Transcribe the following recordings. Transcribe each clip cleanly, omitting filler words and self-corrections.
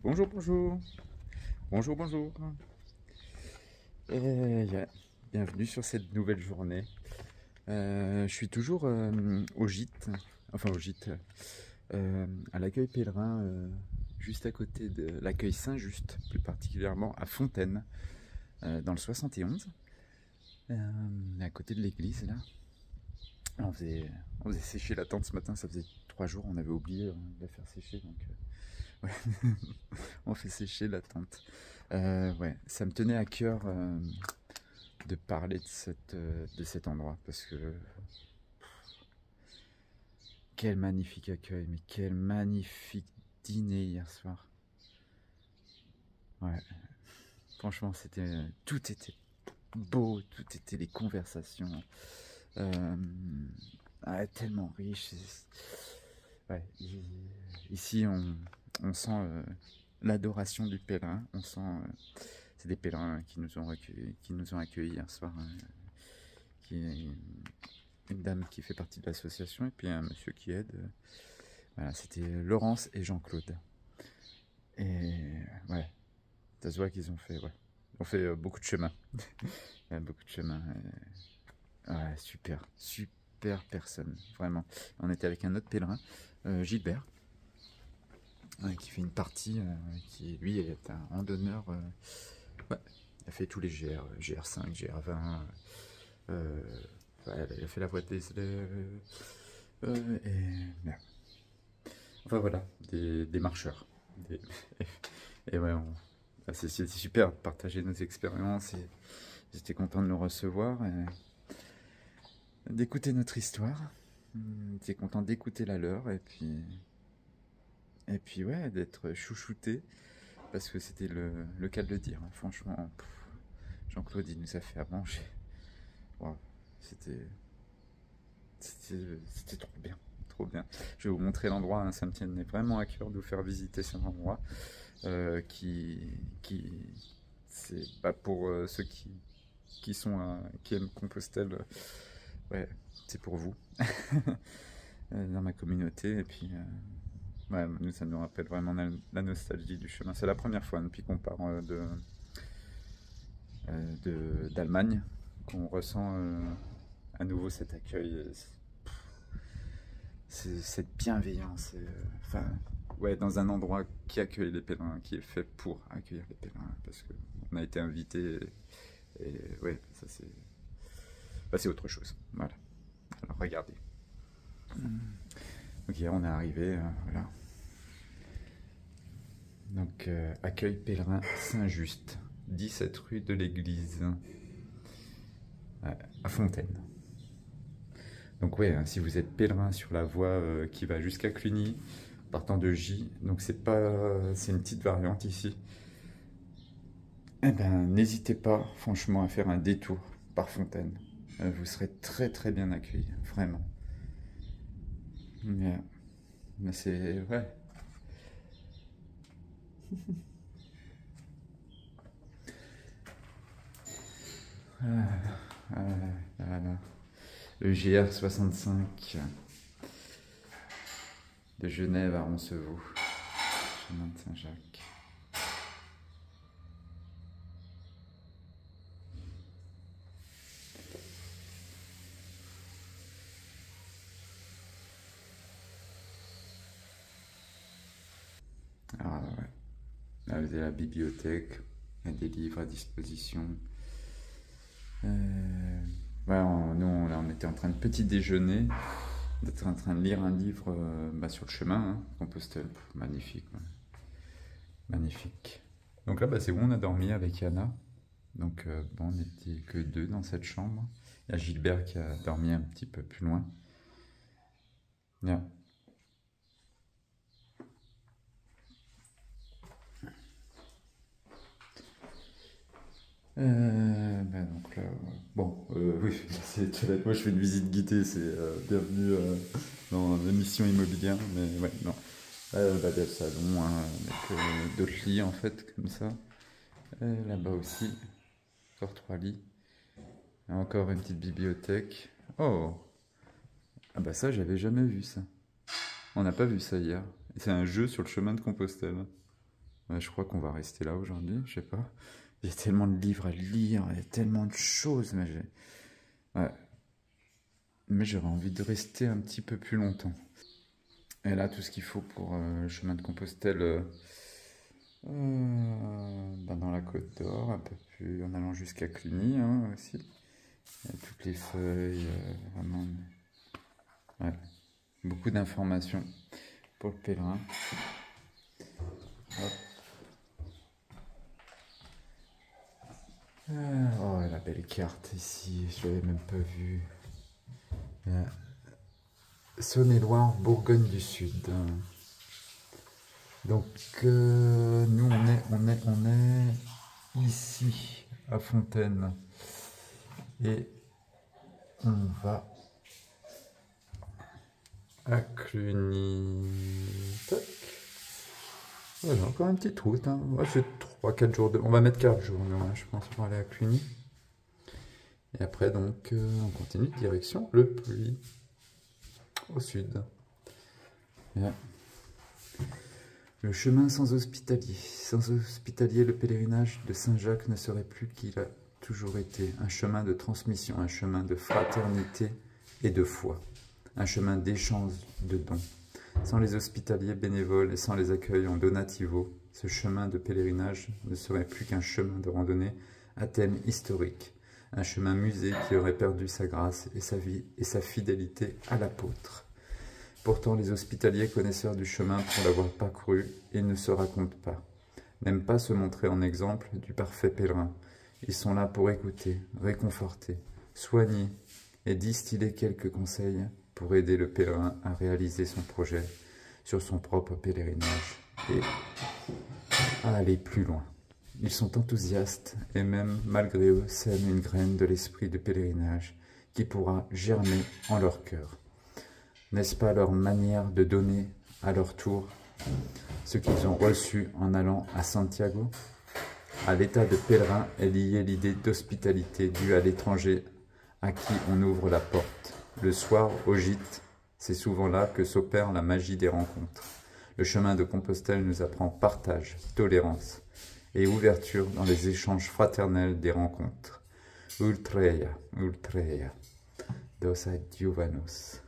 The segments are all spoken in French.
Bonjour, bonjour. Bonjour, bonjour. Yeah. Bienvenue sur cette nouvelle journée. Je suis toujours au gîte, enfin au gîte, à l'accueil pèlerin, juste à côté de l'accueil Saint-Just, plus particulièrement à Fontaine, dans le 71, à côté de l'église là. On faisait sécher la tente ce matin, ça faisait 3 jours, on avait oublié de la faire sécher, donc ouais. On fait sécher la tente. Ouais, ça me tenait à cœur de parler de cet endroit parce que quel magnifique accueil, mais quel magnifique dîner hier soir. Ouais, franchement, tout était beau, tout était les conversations, tellement riches. Ouais, ici, on sent l'adoration du pèlerin. On sent, c'est des pèlerins qui nous ont accueillis hier soir. Qui une dame qui fait partie de l'association et puis un monsieur qui aide. Voilà, c'était Laurence et Jean-Claude. Et ouais, ça se voit qu'ils ont fait beaucoup de chemin. Beaucoup de chemin. Ouais, super, super personne, vraiment. On était avec un autre pèlerin, Gilbert, qui fait une partie, qui lui est un randonneur. Ouais, il a fait tous les GR, GR5, GR20. Ouais, il a fait la voie des et enfin voilà, des marcheurs. Des- et ouais, c'était super de partager nos expériences et j'étais content de nous recevoir et d'écouter notre histoire. J'étais content d'écouter la leur et puis ouais, d'être chouchouté parce que c'était le cas de le dire. Franchement, Jean-Claude, il nous a fait à manger. Wow, c'était c'était trop bien. Trop bien. Je vais vous montrer l'endroit, hein, ça me tenait vraiment à cœur de vous faire visiter cet endroit qui c'est pas pour ceux qui aiment Compostelle, ouais, c'est pour vous dans ma communauté et puis ouais, nous ça nous rappelle vraiment la nostalgie du chemin. C'est la première fois depuis qu'on part d'Allemagne qu'on ressent à nouveau cet accueil. C'est cette bienveillance. Enfin, ouais, dans un endroit qui accueille les pèlerins, qui est fait pour accueillir les pèlerins, parce qu'on a été invité et ouais, ça c'est, bah, c'est autre chose. Voilà. Alors regardez. Ok, on est arrivé, voilà. Donc accueil pèlerin Saint-Just, 17 rue de l'Église, à Fontaine. Donc ouais, hein, si vous êtes pèlerin sur la voie qui va jusqu'à Cluny, partant de J, donc c'est une petite variante ici. Eh ben, n'hésitez pas, franchement, à faire un détour par Fontaine. Vous serez très très bien accueillis, vraiment. Mais c'est ouais. Voilà. Le GR65 de Genève à Roncevaux, chemin de Saint-Jacques. Ah ouais. Là, vous avez la bibliothèque, il y a des livres à disposition. Ouais, là, on était en train de petit déjeuner, on était en train de lire un livre sur le chemin, hein, Compostelle. Magnifique, ouais. Magnifique. Donc là, bah, c'est où on a dormi avec Yana. Donc bon, on n'était que deux dans cette chambre. Il y a Gilbert qui a dormi un petit peu plus loin. Yeah. Bah, donc là, bon, oui, c'est tout bête. Moi je fais une visite guidée, c'est bienvenue dans l'émission immobilière, mais ouais, non. Bah, des salons, hein, avec d'autres lits en fait, comme ça. Là-bas aussi, encore 3 lits. Encore une petite bibliothèque. Oh, ah bah ça, j'avais jamais vu ça. On n'a pas vu ça hier. C'est un jeu sur le chemin de Compostelle. Ouais, je crois qu'on va rester là aujourd'hui, je sais pas. Il y a tellement de livres à lire, il y a tellement de choses, ouais. Mais j'aurais envie de rester un petit peu plus longtemps. Et là, tout ce qu'il faut pour le chemin de Compostelle, dans la Côte d'Or, un peu plus en allant jusqu'à Cluny hein, aussi. Il y a toutes les feuilles, vraiment. Ouais, beaucoup d'informations pour le pèlerin. Hop. Oh, la belle carte ici, je l'avais même pas vue. Saône-et-Loire, Bourgogne du Sud. Donc, nous, on est ici, à Fontaine. Et on va à Cluny. Tac. Voilà, encore une petite route. Hein. Moi, j'ai 3-4 jours de... On va mettre 4 jours, nous, hein, je pense, pour aller à Cluny. Et après, donc, on continue de direction Le Puy, au sud. Yeah. Le chemin sans hospitalier. Sans hospitalier, le pèlerinage de Saint-Jacques ne serait plus qu'il a toujours été. Un chemin de transmission, un chemin de fraternité et de foi. Un chemin d'échange de dons. Sans les hospitaliers bénévoles et sans les accueils en donativo, ce chemin de pèlerinage ne serait plus qu'un chemin de randonnée à thème historique. Un chemin musée qui aurait perdu sa grâce et sa fidélité à l'apôtre. Pourtant, les hospitaliers connaisseurs du chemin pour l'avoir parcouru, ils ne se racontent pas. N'aiment pas se montrer en exemple du parfait pèlerin. Ils sont là pour écouter, réconforter, soigner et distiller quelques conseils pour aider le pèlerin à réaliser son projet sur son propre pèlerinage et à aller plus loin. Ils sont enthousiastes et même, malgré eux, sèment une graine de l'esprit du pèlerinage qui pourra germer en leur cœur. N'est-ce pas leur manière de donner à leur tour ce qu'ils ont reçu en allant à Santiago? À l'état de pèlerin est liée l'idée d'hospitalité due à l'étranger à qui on ouvre la porte. Le soir, au gîte, c'est souvent là que s'opère la magie des rencontres. Le chemin de Compostelle nous apprend partage, tolérance et ouverture dans les échanges fraternels des rencontres. Ultreia, dos adiuvanos.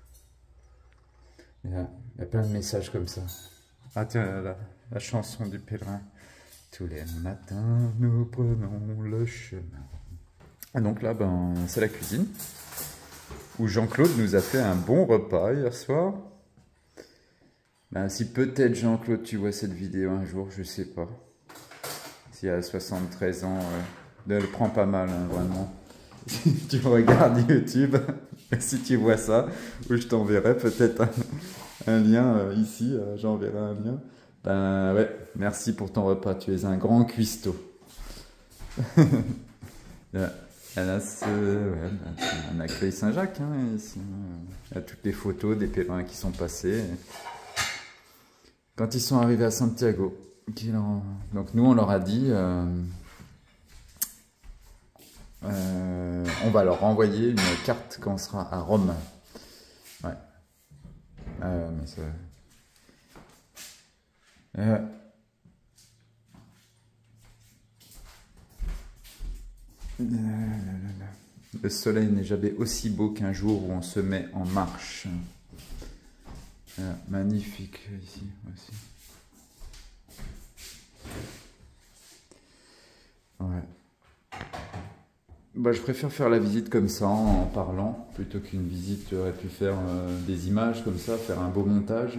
Il y a plein de messages comme ça. Ah tiens, la chanson du pèlerin. Tous les matins, nous prenons le chemin. Ah, donc là, ben, c'est la cuisine, où Jean-Claude nous a fait un bon repas hier soir. Ben, si peut-être Jean-Claude, tu vois cette vidéo un jour, je sais pas. S'il a 73 ans, elle le prend pas mal, hein, vraiment. Si tu regardes YouTube, si tu vois ça, ou je t'enverrai peut-être un lien ici, j'enverrai un lien. Ben ouais, merci pour ton repas, tu es un grand cuistot. Là, c'est un accueil Saint-Jacques, hein, ici. Il y a toutes les photos des pèlerins qui sont passés. Quand ils sont arrivés à Santiago, donc nous on leur a dit, on va leur renvoyer une carte quand on sera à Rome. Ouais. Mais ça... Le soleil n'est jamais aussi beau qu'un jour où on se met en marche. Magnifique ici aussi. Ouais. Bah, je préfère faire la visite comme ça, en parlant, plutôt qu'une visite, j'aurais pu faire des images comme ça, faire un beau montage,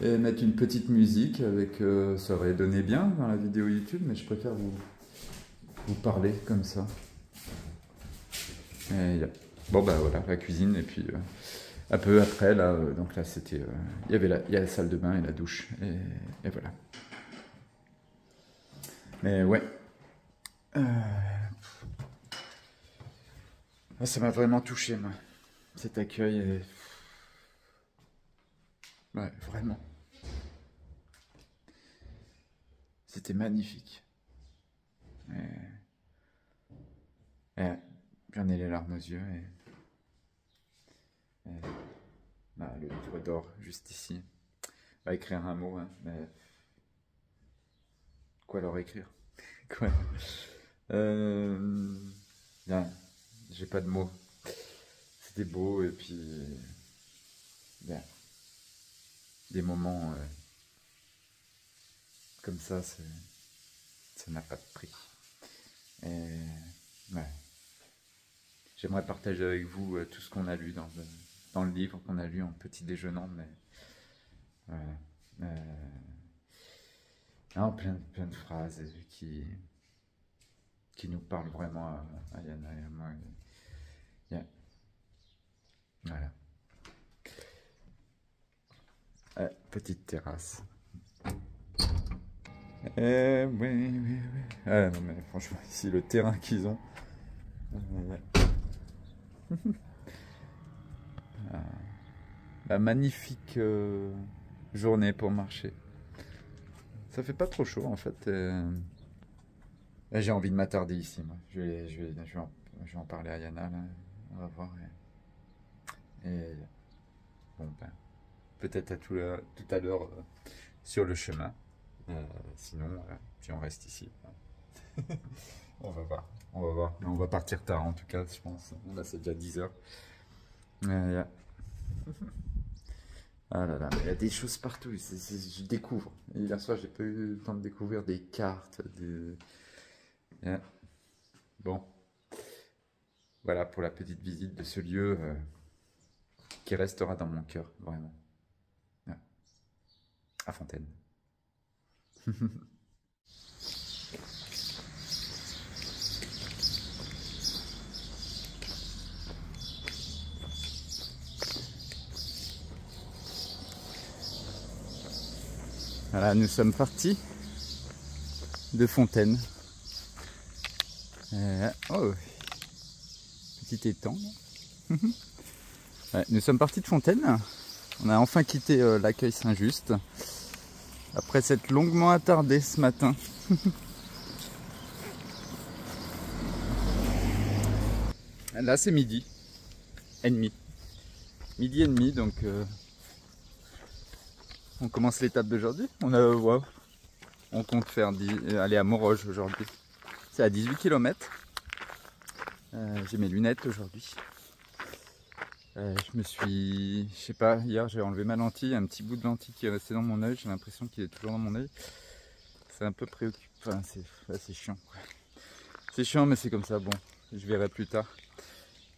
et mettre une petite musique avec, ça aurait donné bien dans la vidéo YouTube, mais je préfère vous parler comme ça. Et, bon bah voilà, la cuisine, et puis un peu après, là, donc là c'était, il y a la salle de bain et la douche, et voilà. Mais ouais. Ça m'a vraiment touché, moi. Cet accueil est... Ouais, vraiment. C'était magnifique. J'en ai les larmes aux yeux. Là, le livre d'or, juste ici. On va écrire un mot, hein, mais... quoi leur écrire. Quoi bien, j'ai pas de mots. C'était beau et puis bien, des moments comme ça n'a pas de prix. Et ouais, j'aimerais partager avec vous tout ce qu'on a lu dans le livre qu'on a lu en petit déjeunant, mais voilà. Non, plein de phrases qui nous parlent vraiment à Yana et à moi. Yeah. Voilà. Petite terrasse. Oui. Ah non mais franchement, ici le terrain qu'ils ont. Magnifique journée pour marcher. Ça fait pas trop chaud en fait. Là, j'ai envie de m'attarder ici. Moi. Je vais en parler à Yana. Là. On va voir. Et bon, peut-être tout à l'heure sur le chemin. Sinon, puis on reste ici. On va voir. Mais on va partir tard en tout cas, je pense. Là, c'est déjà 10 h. Ah là là, il y a des choses partout. Je découvre. Et hier soir, j'ai pas eu le temps de découvrir des cartes. Yeah. Bon. Voilà pour la petite visite de ce lieu qui restera dans mon cœur, vraiment. Yeah. À Fontaine. Voilà, nous sommes partis de Fontaine. Oh, petit étang. Ouais, nous sommes partis de Fontaine. On a enfin quitté l'accueil Saint-Just. Après s'être longuement attardé ce matin. Là c'est midi et demi. Midi et demi, donc on commence l'étape d'aujourd'hui. On compte aller à Morges aujourd'hui. C'est à 18 km. J'ai mes lunettes aujourd'hui. Je sais pas, hier j'ai enlevé ma lentille, un petit bout de lentille qui est resté dans mon œil, j'ai l'impression qu'il est toujours dans mon œil. C'est un peu préoccupant, enfin, c'est chiant. C'est chiant mais c'est comme ça, bon, je verrai plus tard.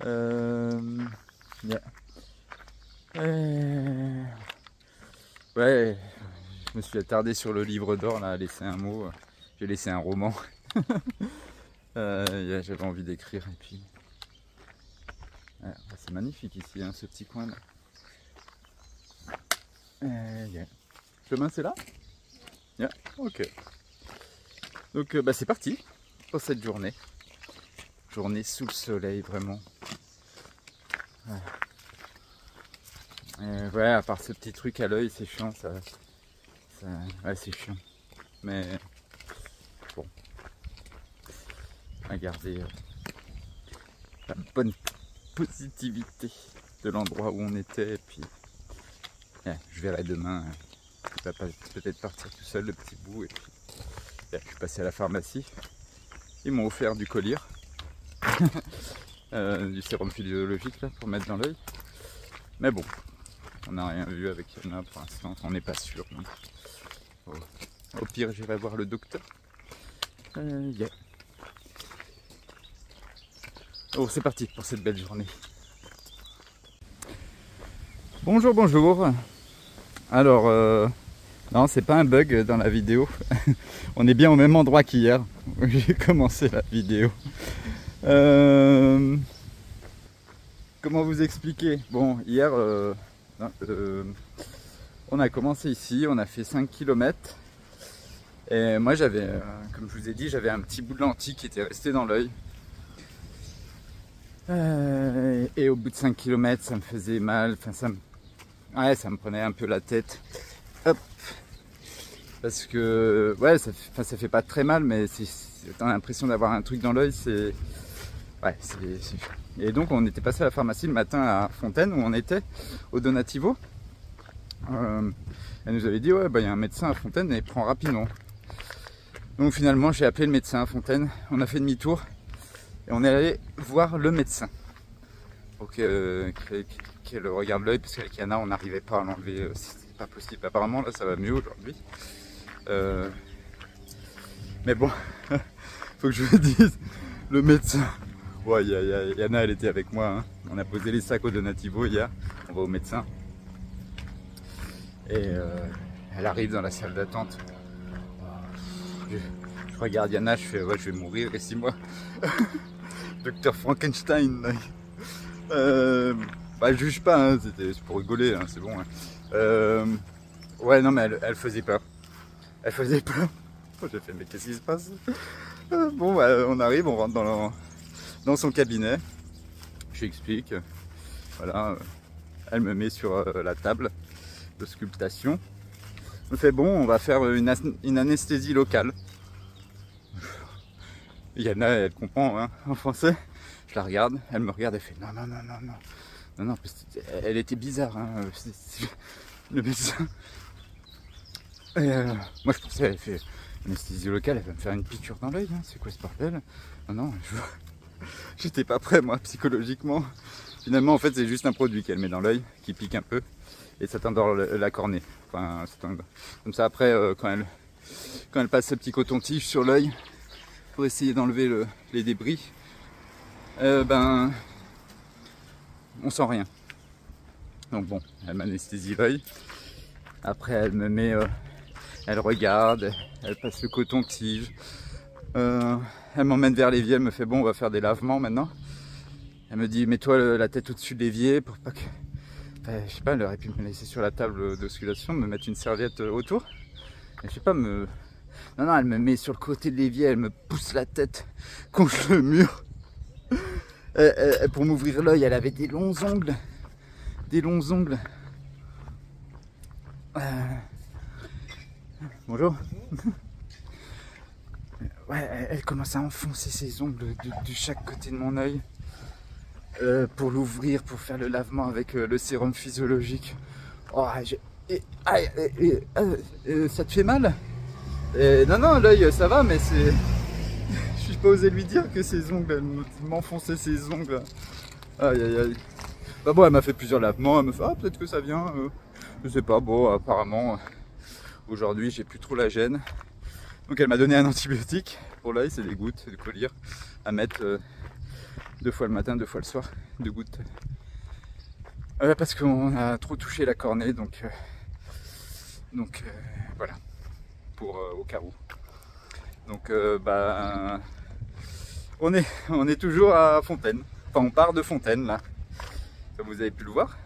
Yeah. Ouais, je me suis attardé sur le livre d'or, là, à laisser un mot, j'ai laissé un roman. J'avais envie d'écrire et puis... c'est magnifique ici, hein, ce petit coin là. Yeah. Le chemin c'est là? Yeah. Ok. Donc c'est parti pour cette journée. Journée sous le soleil vraiment. Ouais, à part ce petit truc à l'œil, c'est chiant ouais, c'est chiant. Mais bon. À garder la bonne positivité de l'endroit où on était et puis je verrai demain, il va peut-être partir tout seul le petit bout et puis je suis passé à la pharmacie, ils m'ont offert du collyre du sérum physiologique là pour mettre dans l'œil, mais bon on n'a rien vu avec Yana pour l'instant, on n'est pas sûr donc, au pire j'irai voir le docteur. Yeah. Oh, c'est parti pour cette belle journée. Bonjour. Alors, non, c'est pas un bug dans la vidéo. On est bien au même endroit qu'hier où j'ai commencé la vidéo. Comment vous expliquer? Bon, hier, on a commencé ici, on a fait 5 km. Et moi, comme je vous ai dit, j'avais un petit bout de lentille qui était resté dans l'œil. Et au bout de 5 km, ça me faisait mal, enfin ça me prenait un peu la tête. Hop. Parce que, ouais, ça fait pas très mal, mais t'as l'impression d'avoir un truc dans l'œil, ouais, Et donc on était passé à la pharmacie le matin à Fontaine, où on était, au Donativo. Elle nous avait dit, ouais, il y a un médecin à Fontaine et il prend rapidement. Donc finalement j'ai appelé le médecin à Fontaine, on a fait demi-tour et on est allé voir le médecin pour qu'elle regarde l'œil, parce qu'avec Yana on n'arrivait pas à l'enlever, c'était pas possible. Apparemment là ça va mieux aujourd'hui. Mais bon, faut que je vous dise, le médecin, ouais, Yana elle était avec moi, hein. On a posé les sacs au Donativo hier, on va au médecin. Et elle arrive dans la salle d'attente. Je regarde Yana, je fais ouais, je vais mourir ici moi. Docteur Frankenstein. Bah je juge pas, hein, c'est pour rigoler, hein, c'est bon. Hein. Ouais non mais elle faisait peur. Elle faisait peur. J'ai fait mais qu'est-ce qui se passe? Bon bah, on arrive, on rentre dans son cabinet. Je lui explique. Voilà. Elle me met sur la table de sculptation. Elle me fait bon, on va faire une anesthésie locale. Yana, elle comprend hein, en français. Je la regarde, elle me regarde, elle fait non, non, non, non, non. Non, non, elle était bizarre, hein, le médecin. Et moi je pensais, elle fait anesthésie locale, elle va me faire une piqûre dans l'œil, hein, c'est quoi ce bordel? Non, non, j'étais pas prêt moi, psychologiquement. Finalement, en fait, c'est juste un produit qu'elle met dans l'œil, qui pique un peu, et ça t'endort la cornée. Enfin, comme ça, après, quand elle passe ce petit coton-tige sur l'œil, pour essayer d'enlever les débris, ben, on sent rien. Donc bon, elle m'anesthésie l'œil. Après, elle me met, elle regarde, elle passe le coton-tige. Elle m'emmène vers l'évier, elle me fait bon, on va faire des lavements maintenant. Elle me dit mets-toi la tête au-dessus de l'évier pour pas que... Enfin, je sais pas, elle aurait pu me laisser sur la table d'osculation, me mettre une serviette autour. Et je sais pas, Non, non, elle me met sur le côté de l'évier, elle me pousse la tête contre le mur. Pour m'ouvrir l'œil, elle avait des longs ongles. Des longs ongles. Bonjour. Ouais, elle commence à enfoncer ses ongles de chaque côté de mon œil. Pour l'ouvrir, pour faire le lavement avec le sérum physiologique. Oh, ça te fait mal? Non, non, l'œil ça va, mais c'est... Je suis pas osé lui dire que ses ongles, elle m'enfonçait ses ongles. Aïe, aïe, aïe. Bah bon, elle m'a fait plusieurs lavements, elle me fait ah, peut-être que ça vient. Je sais pas, bon, apparemment, aujourd'hui j'ai plus trop la gêne. Donc elle m'a donné un antibiotique pour l'œil, c'est des gouttes de collyre à mettre 2 fois le matin, 2 fois le soir, 2 gouttes. Parce qu'on a trop touché la cornée, donc voilà, pour au cas où. Donc bah, on est toujours à Fontaine. Enfin, on part de Fontaine là, comme vous avez pu le voir.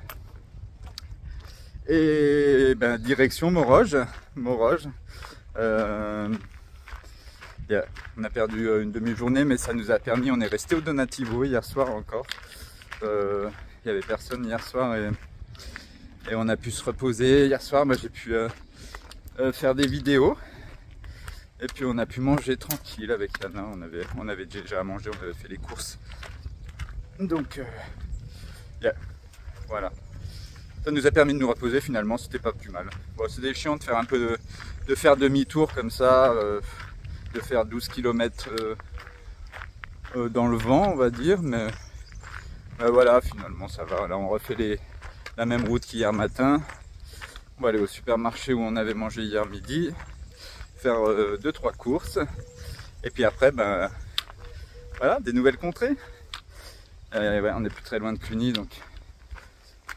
Et ben, direction Morges. On a perdu une demi-journée, mais ça nous a permis, on est resté au Donativo hier soir encore. Il n'y avait personne hier soir et on a pu se reposer. Hier soir, moi j'ai pu faire des vidéos. Et puis on a pu manger tranquille avec Yana, on avait déjà mangé, on avait fait les courses. Donc yeah, voilà. Ça nous a permis de nous reposer finalement, c'était pas plus mal. Bon, c'était chiant de faire un peu de faire demi-tour comme ça, de faire 12 km dans le vent on va dire, mais voilà, finalement ça va. Là on refait la même route qu'hier matin. On va aller au supermarché où on avait mangé hier midi, faire 2-3 courses, et puis après ben voilà, des nouvelles contrées. Ouais, on n'est plus très loin de Cluny, donc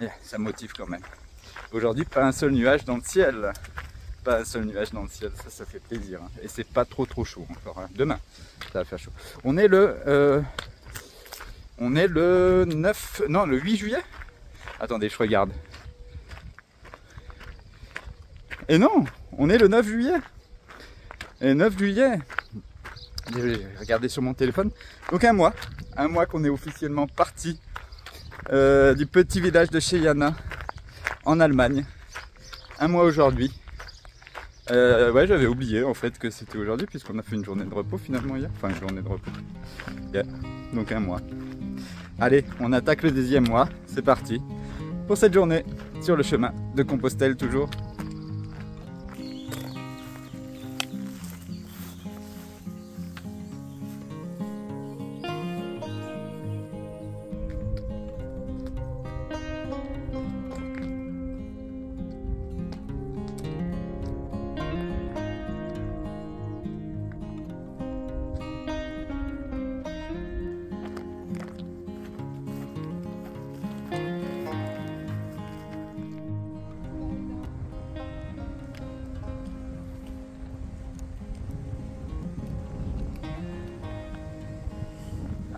yeah, ça motive quand même. Aujourd'hui, pas un seul nuage dans le ciel. Pas un seul nuage dans le ciel, ça fait plaisir, hein. Et c'est pas trop chaud encore, hein. Demain ça va faire chaud. On est le 9, non, le 8 juillet. Attendez, je regarde. Et non, on est le 9 juillet. Et 9 juillet, j'ai regardé sur mon téléphone, donc un mois qu'on est officiellement parti du petit village de chez Yana en Allemagne. Un mois aujourd'hui. Ouais, j'avais oublié en fait que c'était aujourd'hui, puisqu'on a fait une journée de repos finalement hier. Enfin, une journée de repos. Yeah. Donc un mois. Allez, on attaque le 2e mois. C'est parti pour cette journée sur le chemin de Compostelle toujours.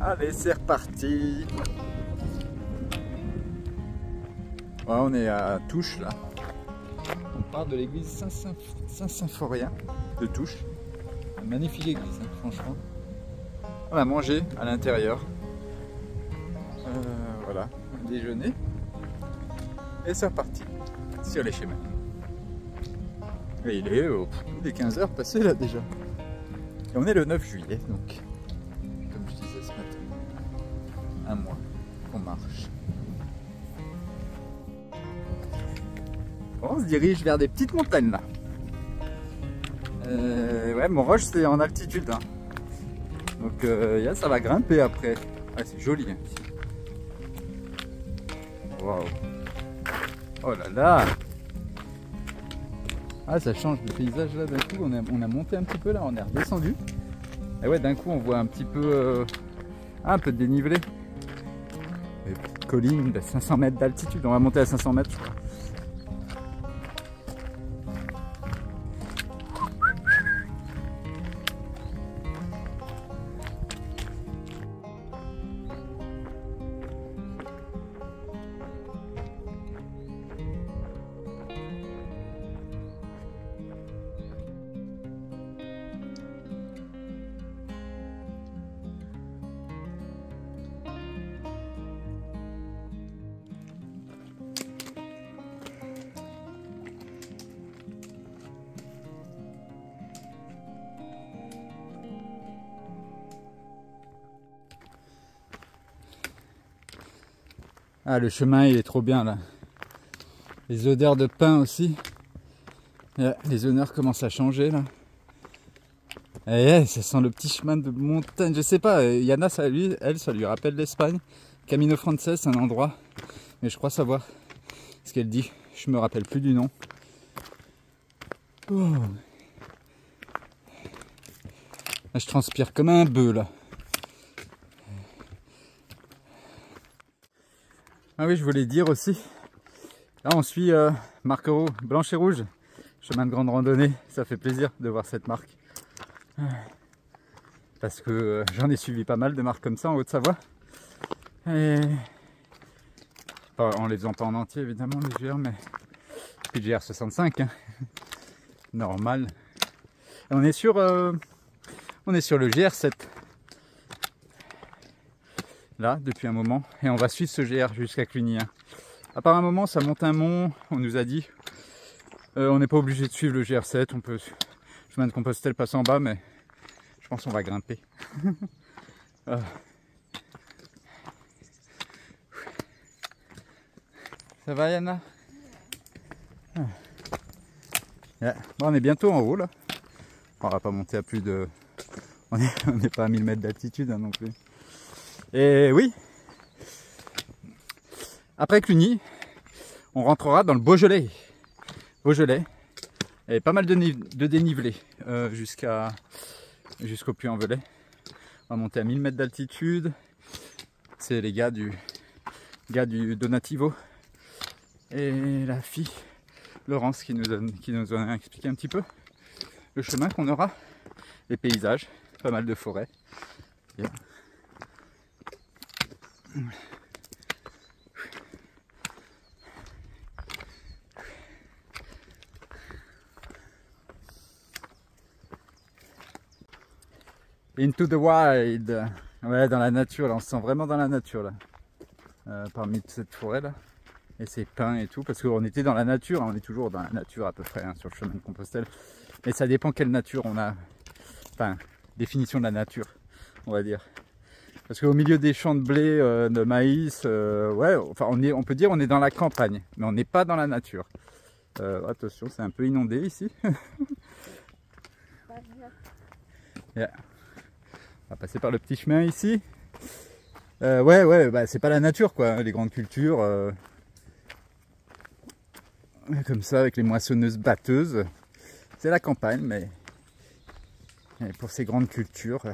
Allez, c'est reparti. Ouais, on est à Touches là. On part de l'église Saint-Symphorien de Touches. Une magnifique église, hein, franchement. On a mangé à l'intérieur. Voilà, un déjeuner. Et c'est reparti sur les chemins. Et il est des 15 h passées là déjà. Et on est le 9 juillet, donc comme je disais ce matin, un mois qu'on marche. Bon, on se dirige vers des petites montagnes là. Ouais, Montroche c'est en altitude. Hein. Donc ça va grimper après. Ouais, c'est joli. Hein. Waouh. Oh là là. Ah, ça change le paysage là d'un coup. On a monté un petit peu là, on est redescendu. Et ouais, d'un coup on voit un petit peu un peu de dénivelé. Des petites collines de 500 mètres d'altitude. On va monter à 500 mètres je crois. Ah, le chemin il est trop bien là. Les odeurs de pain aussi. Les odeurs commencent à changer là. Et ça sent le petit chemin de montagne. Je sais pas, Yana, ça lui rappelle l'Espagne. Camino Frances, c'est un endroit. Mais je crois savoir ce qu'elle dit. Je me rappelle plus du nom. Oh. Là, je transpire comme un bœuf là. Ah oui, je voulais dire aussi, là on suit Marquereau Blanche et Rouge, chemin de grande randonnée, ça fait plaisir de voir cette marque. Parce que j'en ai suivi pas mal de marques comme ça en Haute-Savoie. Et... en les faisant pas en entier évidemment les GR, mais puis le GR65, hein. Normal. Et on est sur le GR7. Là depuis un moment et on va suivre ce GR jusqu'à Cluny. À part un moment ça monte un mont, on nous a dit on n'est pas obligé de suivre le GR7, on peut chemin de Compostelle passe en bas mais je pense qu'on va grimper. Ça va Yana? Yeah. Bon, on est bientôt en haut là, on va pas monter à plus de, on n'est pas à 1000 mètres d'altitude hein, non plus. Et oui, après Cluny, on rentrera dans le Beaujolais. Beaujolais, et pas mal de dénivelé jusqu'au Puy-en-Velay. On va monter à 1000 mètres d'altitude. C'est les gars du Donativo et la fille Laurence qui nous a expliqué un petit peu le chemin qu'on aura, les paysages, pas mal de forêts. Yeah. Into the wild, ouais, dans la nature, là, on se sent vraiment dans la nature là, parmi cette forêt là, et ces pins et tout, parce qu'on était dans la nature, hein, on est toujours dans la nature à peu près hein, sur le chemin de Compostelle, mais ça dépend quelle nature on a, enfin, définition de la nature, on va dire. Parce qu'au milieu des champs de blé, de maïs, ouais, enfin on peut dire on est dans la campagne, mais on n'est pas dans la nature. Attention, c'est un peu inondé ici. Yeah. On va passer par le petit chemin ici. Ouais, bah, c'est pas la nature quoi, les grandes cultures. Comme ça, avec les moissonneuses batteuses. C'est la campagne, mais pour ces grandes cultures,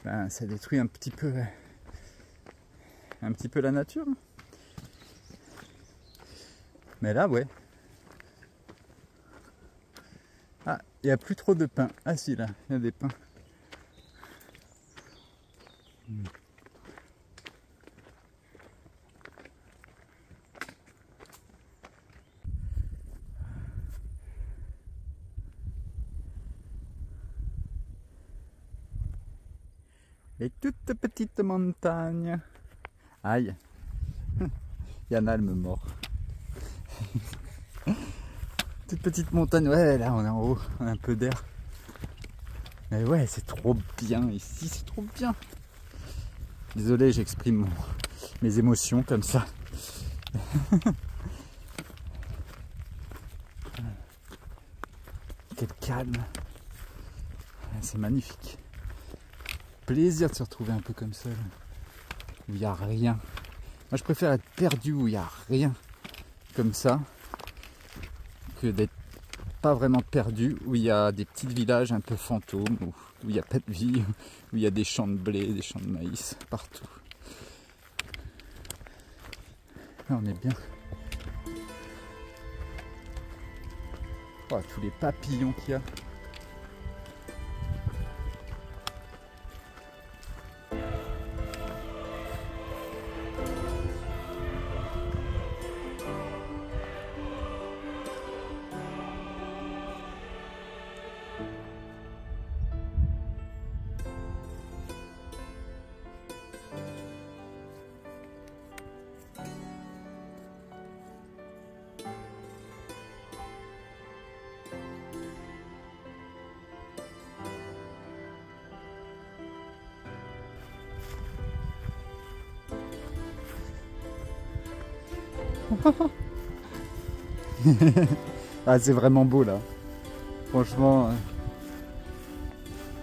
ben, ça détruit un petit peu la nature. Mais là, ouais. Ah, il n'y a plus trop de pins. Ah si, là, il y a des pins. Les toutes petites montagnes. Aïe. Yana, elle me mord. Toute petite montagne. Ouais, là, on est en haut. On a un peu d'air. Mais ouais, c'est trop bien ici. C'est trop bien. Désolé, j'exprime mes émotions comme ça. Quel calme. C'est magnifique. Plaisir de se retrouver un peu comme ça, là, où il n'y a rien. Moi, je préfère être perdu où il n'y a rien, comme ça, que d'être pas vraiment perdu, où il y a des petits villages un peu fantômes, où il n'y a pas de vie, où il y a des champs de blé, des champs de maïs, partout. Là, on est bien. Oh, tous les papillons qu'il y a. Ah, c'est vraiment beau là. Franchement,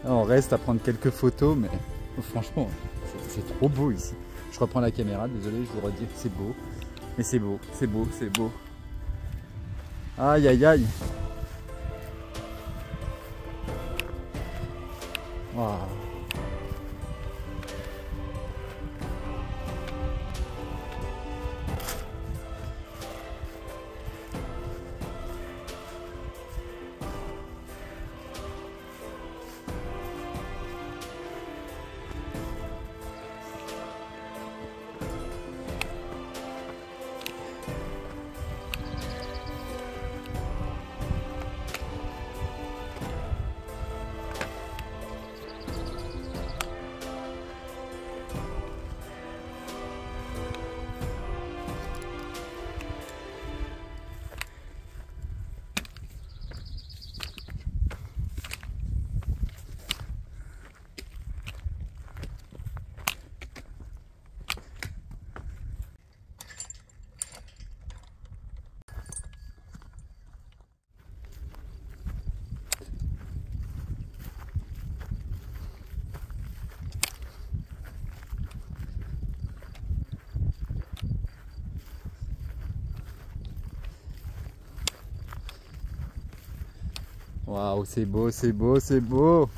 on reste à prendre quelques photos, mais franchement, c'est trop beau ici. Je reprends la caméra, désolé, je vous redis, c'est beau. Mais c'est beau, c'est beau, c'est beau. Aïe, aïe, aïe. Wow. Waouh, c'est beau, c'est beau, c'est beau.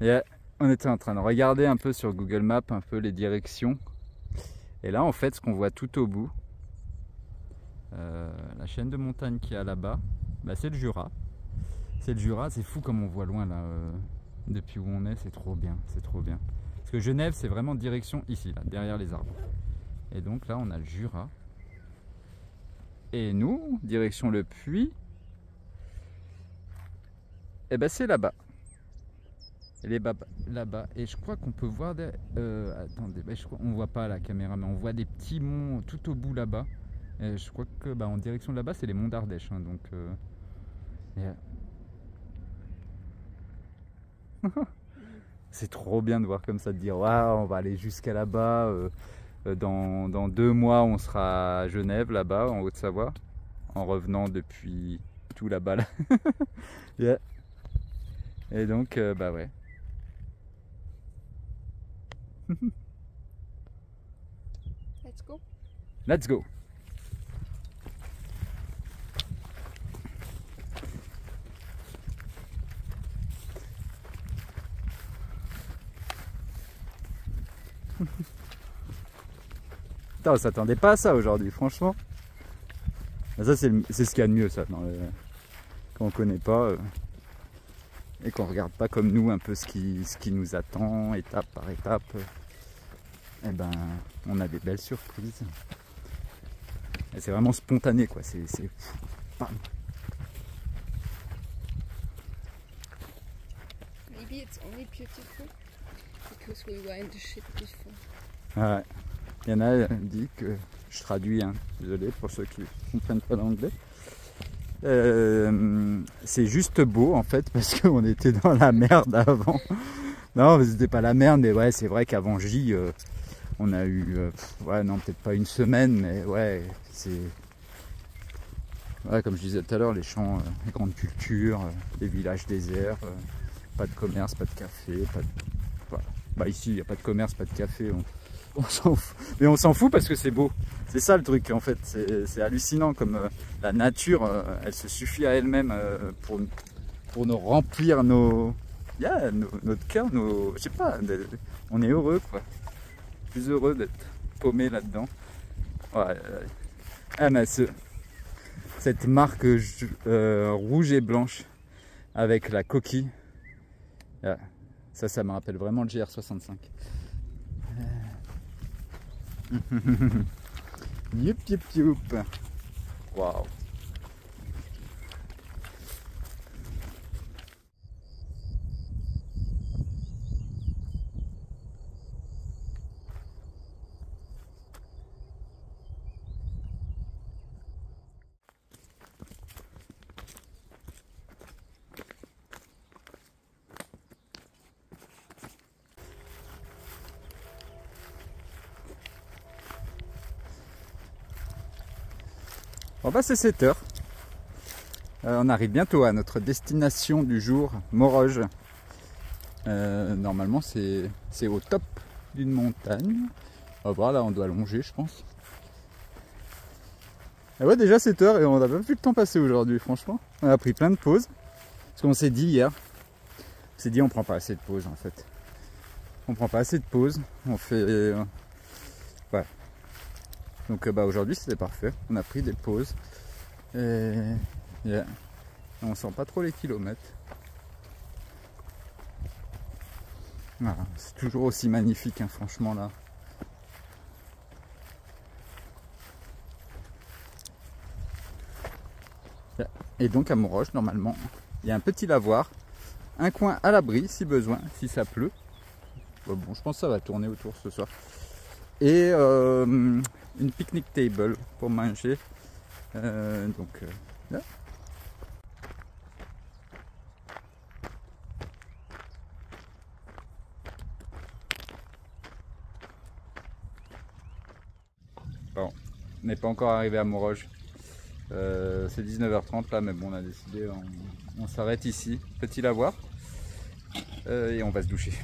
Et on était en train de regarder un peu sur Google Maps un peu les directions. Et là, en fait, ce qu'on voit tout au bout, la chaîne de montagne qu'il y a là-bas, bah, c'est le Jura. C'est le Jura, c'est fou comme on voit loin là, depuis où on est, c'est trop bien, c'est trop bien. Parce que Genève, c'est vraiment direction ici, là, derrière les arbres. Et donc là, on a le Jura. Et nous, direction le Puy, et ben c'est là-bas. Elle est là-bas. Et je crois qu'on peut voir des... attendez, on voit pas à la caméra, mais on voit des petits monts tout au bout là-bas. Et je crois que en direction de là-bas, c'est les monts d'Ardèche. Hein, donc, c'est trop bien de voir comme ça, de dire waouh, on va aller jusqu'à là-bas. Dans 2 mois, on sera à Genève, là-bas, en Haute-Savoie, en revenant depuis tout là-bas. Là. Yeah. Et donc, bah ouais. Let's go. Let's go. Putain, on s'attendait pas à ça aujourd'hui, franchement. Ça, c'est ce qu'il y a de mieux, ça. Quand on connaît pas. et qu'on regarde pas comme nous un peu ce qui nous attend étape par étape, et ben on a des belles surprises. Et c'est vraiment spontané quoi, c'est bam. Maybe it's only beautiful because we were in the ship before. Ouais. Il y en a dit que, je traduis, hein, désolé pour ceux qui ne comprennent pas l'anglais, c'est juste beau en fait parce qu'on était dans la merde avant. Non, c'était pas la merde, mais ouais, c'est vrai qu'avant J, on a eu, ouais, non, peut-être pas une semaine, mais ouais, c'est. Ouais, comme je disais tout à l'heure, les champs, les grandes cultures, les villages déserts, pas de commerce, pas de café, pas de. Voilà. Bah, ici, il n'y a pas de commerce, pas de café, on s'en fout. Mais on s'en fout parce que c'est beau. C'est ça le truc en fait, c'est hallucinant comme la nature, elle se suffit à elle-même pour nous remplir notre cœur, je sais pas, on est heureux quoi. Plus heureux d'être paumé là-dedans. Ouais, ah, mais cette marque rouge et blanche avec la coquille, ça me rappelle vraiment le GR65. Youp youp youp. Waouh. Bon bah c'est 7 heures. On arrive bientôt à notre destination du jour, Moroges. Normalement c'est au top d'une montagne. On va voir, là on doit longer je pense. Et ouais, déjà 7 heures et on n'a pas vu le temps passer aujourd'hui franchement. On a pris plein de pauses. Parce qu'on s'est dit hier, on prend pas assez de pauses en fait. On prend pas assez de pauses, on fait... ouais. Donc bah, aujourd'hui c'était parfait, on a pris des pauses. Et yeah. On sent pas trop les kilomètres. Voilà, c'est toujours aussi magnifique hein, franchement là. Yeah. Et donc à Moroges normalement il y a un petit lavoir, un coin à l'abri si besoin, si ça pleut. Bon, je pense que ça va tourner autour ce soir. Et une picnic table pour manger. Yeah. Bon, on n'est pas encore arrivé à Moroges. C'est 19h30 là, mais bon, on a décidé, on s'arrête ici. Petit lavoir. Et on va se doucher.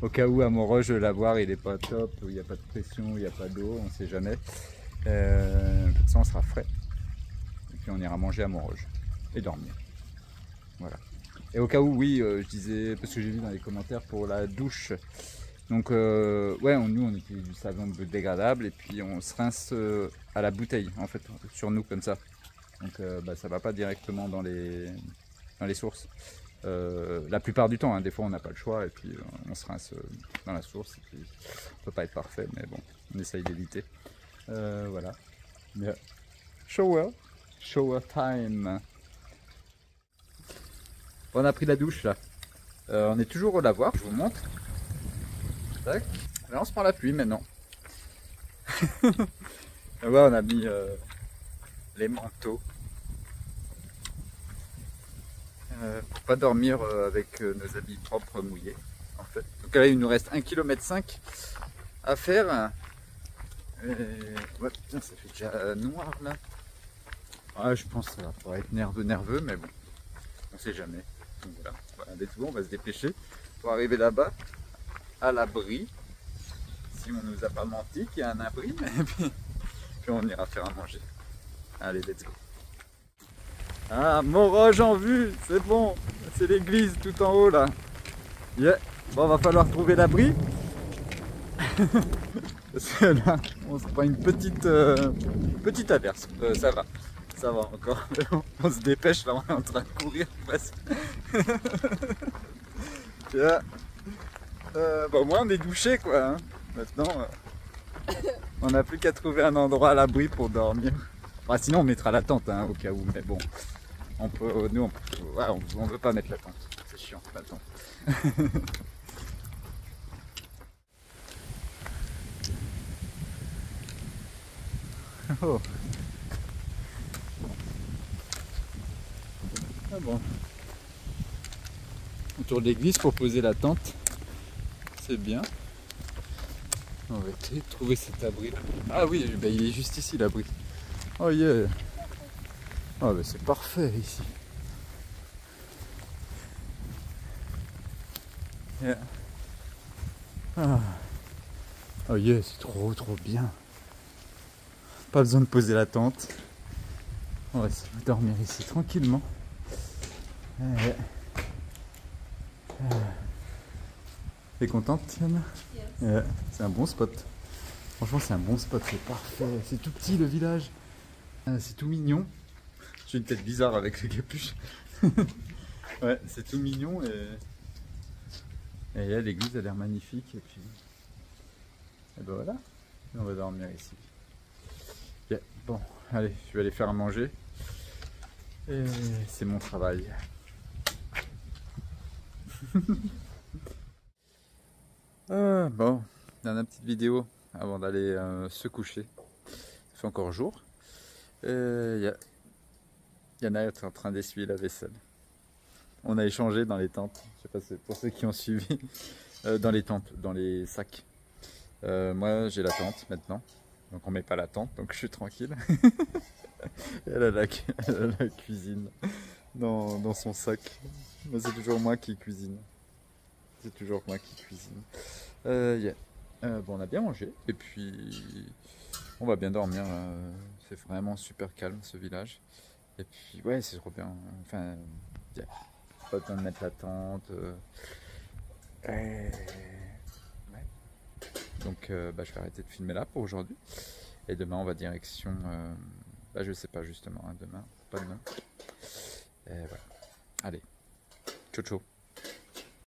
Au cas où à Moroges, le lavoir il n'est pas top, il n'y a pas de pression, il n'y a pas d'eau, on ne sait jamais. Ça on sera frais. Et puis on ira manger à Moroges et dormir. Voilà. Et au cas où, oui, je disais, parce que j'ai vu dans les commentaires pour la douche. Donc ouais, nous on utilise du savon biodégradable et puis on se rince à la bouteille en fait, sur nous comme ça. Donc bah, ça va pas directement dans les sources. La plupart du temps, hein, des fois on n'a pas le choix et puis on se rince dans la source. Et puis, on peut pas être parfait, mais bon, on essaye d'éviter. Voilà. Yeah. Shower time. On a pris la douche là. On est toujours au lavoir, je vous montre. Tac. Là on se prend la pluie maintenant. Là, on a mis les manteaux. Pour pas dormir avec nos habits propres mouillés en fait. Donc là il nous reste 1,5 km à faire. Ouais, putain, ça fait déjà noir là. Ouais, je pense que ça va être nerveux, mais bon, on sait jamais. Donc voilà, on va se dépêcher pour arriver là-bas à l'abri. Si on nous a pas menti qu'il y a un abri, mais puis on ira faire à manger. Allez, let's go. Ah, Moroges en vue, c'est bon, c'est l'église tout en haut là. Yeah. Bon, va falloir trouver l'abri. Parce que là, on se prend une petite averse. Ça va, Ça va encore. On se dépêche là, on est en train de courir presque. Tiens. Bon, au moins on est douché quoi. Hein. Maintenant, on n'a plus qu'à trouver un endroit à l'abri pour dormir. Enfin, sinon on mettra la tente hein, au cas où. Mais bon, nous on veut pas mettre la tente. C'est chiant la tente. Oh. Ah bon. Autour de l'église pour poser la tente. C'est bien. On va essayer de trouver cet abri. Ah oui, bah, il est juste ici l'abri. Oh yeah. Oh bah c'est parfait ici. Yeah. Ah. Oh yeah, c'est trop bien. Pas besoin de poser la tente. On va dormir ici tranquillement. Ouais. T'es contente, Tiana? Yes. Ouais, c'est un bon spot. Franchement, c'est un bon spot, c'est parfait. C'est tout petit le village. C'est tout mignon. J'ai une tête bizarre avec le capuche. Ouais, c'est tout mignon et là, l'église a l'air magnifique. Et puis, et ben voilà, on va dormir ici. Yeah. Bon, allez, je vais aller faire à manger. Et c'est mon travail. Bon, dernière petite vidéo avant d'aller se coucher. Il fait encore jour. Yana est en train d'essuyer la vaisselle. On a échangé dans les tentes. Je sais pas si pour ceux qui ont suivi. Dans les tentes, dans les sacs. Moi j'ai la tente maintenant. Donc on met pas la tente, donc je suis tranquille. Elle a la cuisine dans son sac. Mais c'est toujours moi qui cuisine. C'est toujours moi qui cuisine. Yeah. Bon, on a bien mangé et puis on va bien dormir. C'est vraiment super calme ce village. Et puis ouais, c'est trop bien. Enfin, yeah. Pas besoin de mettre la tente. Ouais. Donc bah, je vais arrêter de filmer là pour aujourd'hui. Et demain on va direction. Bah, je sais pas justement. Hein, demain, pas demain. Et voilà. Allez, ciao ciao.